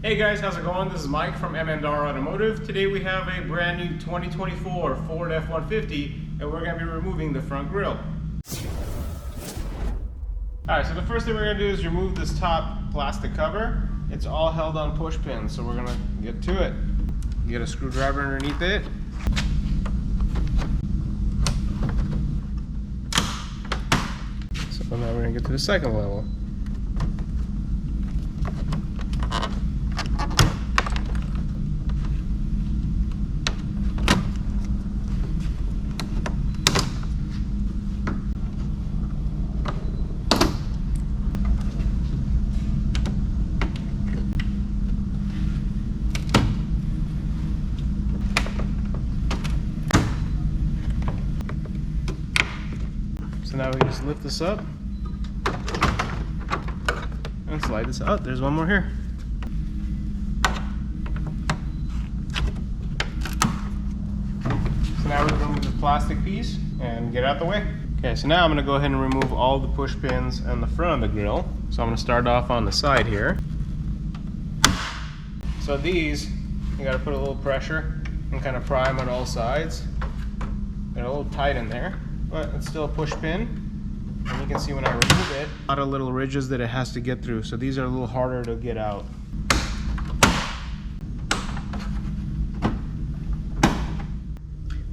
Hey guys, how's it going? This is Mike from M&R Automotive. Today we have a brand new 2024 Ford F150 and we're going to be removing the front grille. Alright, so the first thing we're going to do is remove this top plastic cover. It's all held on push pins, so we're going to get to it. Get a screwdriver underneath it. So now we're going to get to the second level. So now we just lift this up and slide this out. There's one more here. So now we're going to remove the plastic piece and get it out the way. Okay, so now I'm going to go ahead and remove all the push pins and the front of the grille. So I'm going to start off on the side here. So these, you got to put a little pressure and kind of pry them on all sides. They're a little tight in there, but it's still a push pin. And you can see when I remove it, a lot of little ridges that it has to get through. So these are a little harder to get out.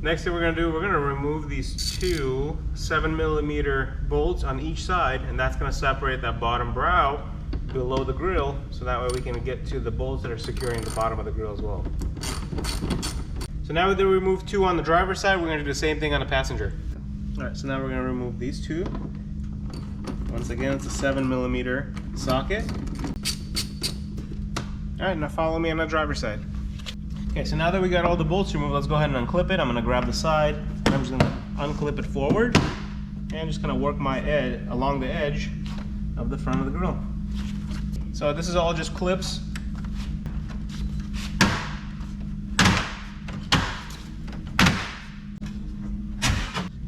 Next thing we're going to do, we're going to remove these two 7mm bolts on each side, and that's going to separate that bottom brow below the grille, so that way we can get to the bolts that are securing the bottom of the grille as well. So now that we remove two on the driver's side, we're going to do the same thing on the passenger. Alright, so now we're going to remove these two. Once again, it's a 7mm socket. Alright, now follow me on the driver's side. Okay, so now that we got all the bolts removed, let's go ahead and unclip it. I'm going to grab the side, and I'm just going to unclip it forward, and just going to work my edge along the edge of the front of the grille. So this is all just clips.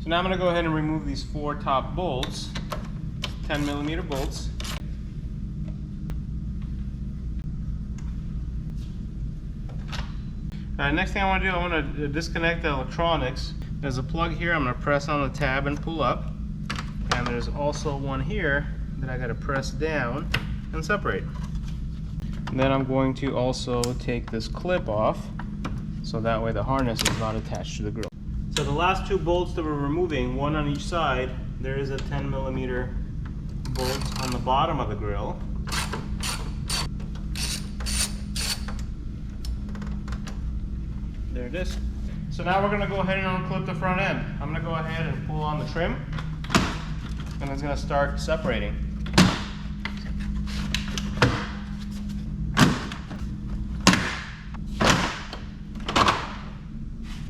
So now I'm going to go ahead and remove these four top bolts, 10mm bolts. Next thing I want to do, I want to disconnect the electronics. There's a plug here, I'm going to press on the tab and pull up. And there's also one here that I got to press down and separate. And then I'm going to also take this clip off, so that way the harness is not attached to the grille. So the last two bolts that we're removing, one on each side, there is a 10mm bolt on the bottom of the grille. There it is. So now we're going to go ahead and unclip the front end. I'm going to go ahead and pull on the trim, and it's going to start separating.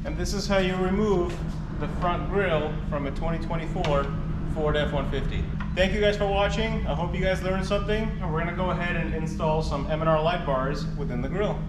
And this is how you remove the front grille from a 2024 Ford F150. Thank you guys for watching. I hope you guys learned something. And we're going to go ahead and install some M&R light bars within the grille.